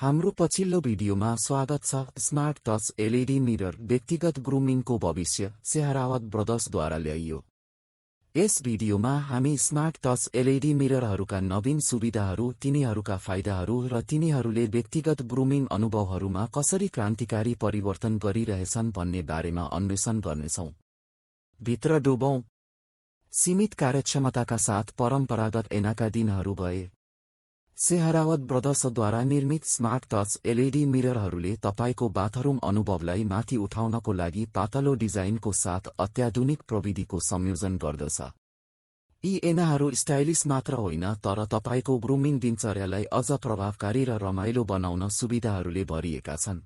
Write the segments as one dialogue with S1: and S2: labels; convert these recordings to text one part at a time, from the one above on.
S1: हाम्रो पछिल्लो भिडियोमा स्वागत छ। स्मार्ट टच एलईडी मिरर व्यक्तिगत ग्रुमिङको भविष्य सेहरावत ब्रदर्सद्वारा ल्याइयो। यस भिडियोमा हामी स्मार्ट टच एलईडी मिररहरूका नवीन सुविधाहरू, तिनीहरूका फाइदाहरू र तिनीहरूले व्यक्तिगत ग्रुमिङ अनुभवहरूमा कसरी क्रान्तिकारी परिवर्तन गरिरहेछन् भन्ने बारेमा अन्वेषण गर्नेछौँ। भित्र डुबौँ। सीमित कार्यक्षमताका साथ परम्परागत ऐनाका दिनहरू गए। सेहरावत ब्रदर्सद्वारा निर्मित स्मार्ट टच एलईडी मिररहरूले तपाईको बाथरुम अनुभवलाई माथि उठाउनको लागि पातलो डिजाइनको साथ अत्याधुनिक प्रविधिको संयोजन गर्दछ। यी ऐनाहरू स्टाइलिश मात्र होइन, तर तपाईको ग्रुमिङ दिनचर्यालाई अझ प्रभावकारी र रमाइलो बनाउन सुविधाहरूले भरिएका छन्।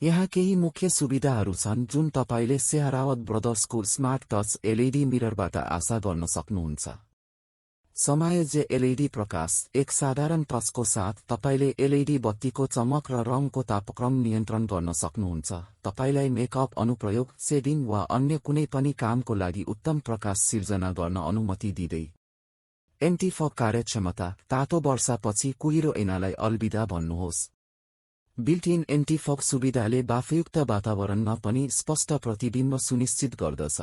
S1: यहाँ केही मुख्य सुविधाहरू छन् जुन तपाईले सेहरावत ब्रदर्सको स्मार्ट टच एलईडी मिररबाट आशा गर्न सक्नुहुन्छ। समायोज्य एलईडी प्रकाश। एक साधारण टचको साथ तपाईले एलईडी बत्तीको चमक र रङको तापक्रम नियन्त्रण गर्न सक्नुहुन्छ। तपाईलाई मेकअप अनुप्रयोग, सेडिङ वा अन्य कुनै पनि कामको लागि उत्तम प्रकाश सिर्जना गर्न अनुमति दिँदै। एन्टी-फग कार्यक्षमता। तातो वर्षापछि कुहिरो ऐनालाई अलविदा भन्नुहोस्। बिल्ट-इन एन्टी-फग सुविधाले बाफयुक्त वातावरणमा पनि स्पष्ट प्रतिबिम्ब सुनिश्चित गर्दछ।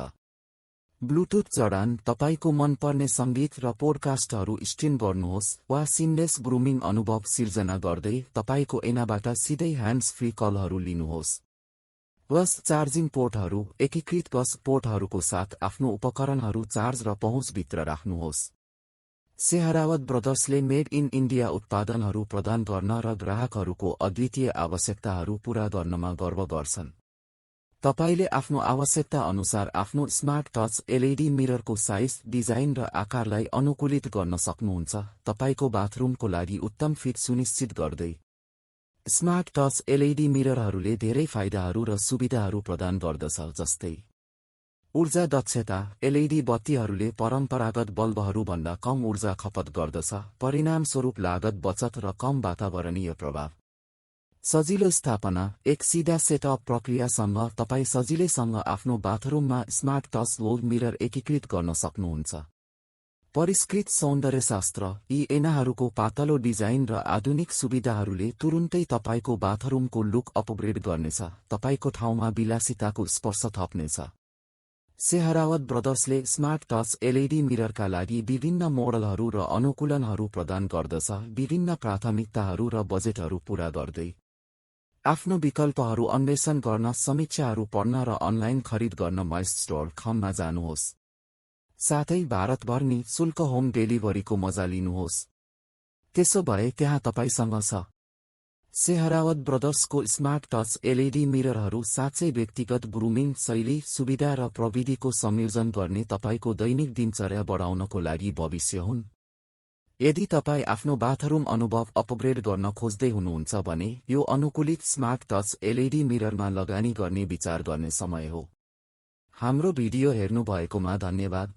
S1: ब्लुटुथ जडान। तपाईको मनपर्ने सङ्गीत र पोडकास्टहरू स्ट्रिम गर्नुहोस् वा सिमलेस ग्रुमिङ अनुभव सिर्जना गर्दै तपाईको ऐनाबाट सिधै ह्यान्ड्स फ्री कलहरू लिनुहोस्। बस चार्जिङ पोर्टहरू। एकीकृत बस पोर्टहरूको साथ आफ्नो उपकरणहरू चार्ज र पहुँचभित्र राख्नुहोस्। सेहरावत ब्रदर्सले मेड इन इन्डिया उत्पादनहरू प्रदान गर्न र ग्राहकहरूको अद्वितीय आवश्यकताहरू पूरा गर्नमा गर्व गर्छन्। तपाईले आफ्नो आवश्यकता अनुसार आफ्नो स्मार्ट टच एलईडी मिररको साइज, डिजाइन र आकारलाई अनुकूलित गर्न सक्नुहुन्छ, तपाईको बाथरुमको लागि उत्तम फिट सुनिश्चित गर्दै। स्मार्ट टच एलईडी मिररहरूले धेरै फाइदाहरू र सुविधाहरू प्रदान गर्दछ, जस्तै ऊर्जा दक्षता। एलईडी बत्तीहरूले परम्परागत बल्बहरूभन्दा कम ऊर्जा खपत गर्दछ, परिणामस्वरूप लागत बचत र कम वातावरणीय प्रभाव। सजिलो स्थापना। एक सिधा सेटअप प्रक्रियासँग तपाई सजिलैसँग आफ्नो बाथरुममा स्मार्ट टच वोल मिरर एकीकृत गर्न सक्नुहुन्छ। परिष्कृत सौन्दर्यशास्त्र। यी ऐनाहरूको पातलो डिजाइन र आधुनिक सुविधाहरूले तुरुन्तै तपाईको बाथरुमको लुक अपग्रेड गर्नेछ, तपाईको ठाउँमा विलासिताको स्पर्श थप्नेछ। सेहरावत ब्रदर्सले स्मार्ट टच एलईडी मिररका लागि विभिन्न मोडलहरू र अनुकूलनहरू प्रदान गर्दछ, विभिन्न प्राथमिकताहरू र बजेटहरू पूरा गर्दै। आफ्नो विकल्पहरू अन्वेषण गर्न, समीक्षाहरू पढ्न र अनलाइन खरिद गर्न माइस्टोर.com मा जानुहोस्। साथै भारतभर नि शुल्क होम डेलिभरीको मजा लिनुहोस्। त्यसो भए त्यहाँ तपाईसँग छ। सेहरावत ब्रदर्सको स्मार्ट टच एलईडी मिररहरू साँच्चै व्यक्तिगत ग्रुमिङ शैली, सुविधा र प्रविधिको संयोजन गर्ने तपाईको दैनिक दिनचर्या बढाउनको लागि भविष्य हुन्। यदि तपाईँ आफ्नो बाथरुम अनुभव अपग्रेड गर्न खोज्दै हुनुहुन्छ भने यो अनुकूलित स्मार्ट टच एलईडी मिररमा लगानी गर्ने विचार गर्ने समय हो। हाम्रो भिडियो हेर्नुभएकोमा धन्यवाद।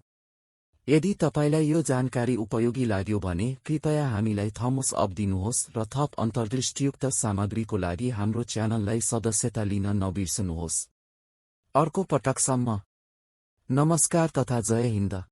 S1: यदि तपाईलाई यो जानकारी उपयोगी लाग्यो भने कृपया हामीलाई थम्स अप दिनुहोस् र थप अन्तर्दृष्टियुक्त सामग्रीको लागि हाम्रो च्यानललाई सदस्यता लिन नबिर्सनुहोस्। अर्को पटकसम्म नमस्कार तथा जय हिन्द।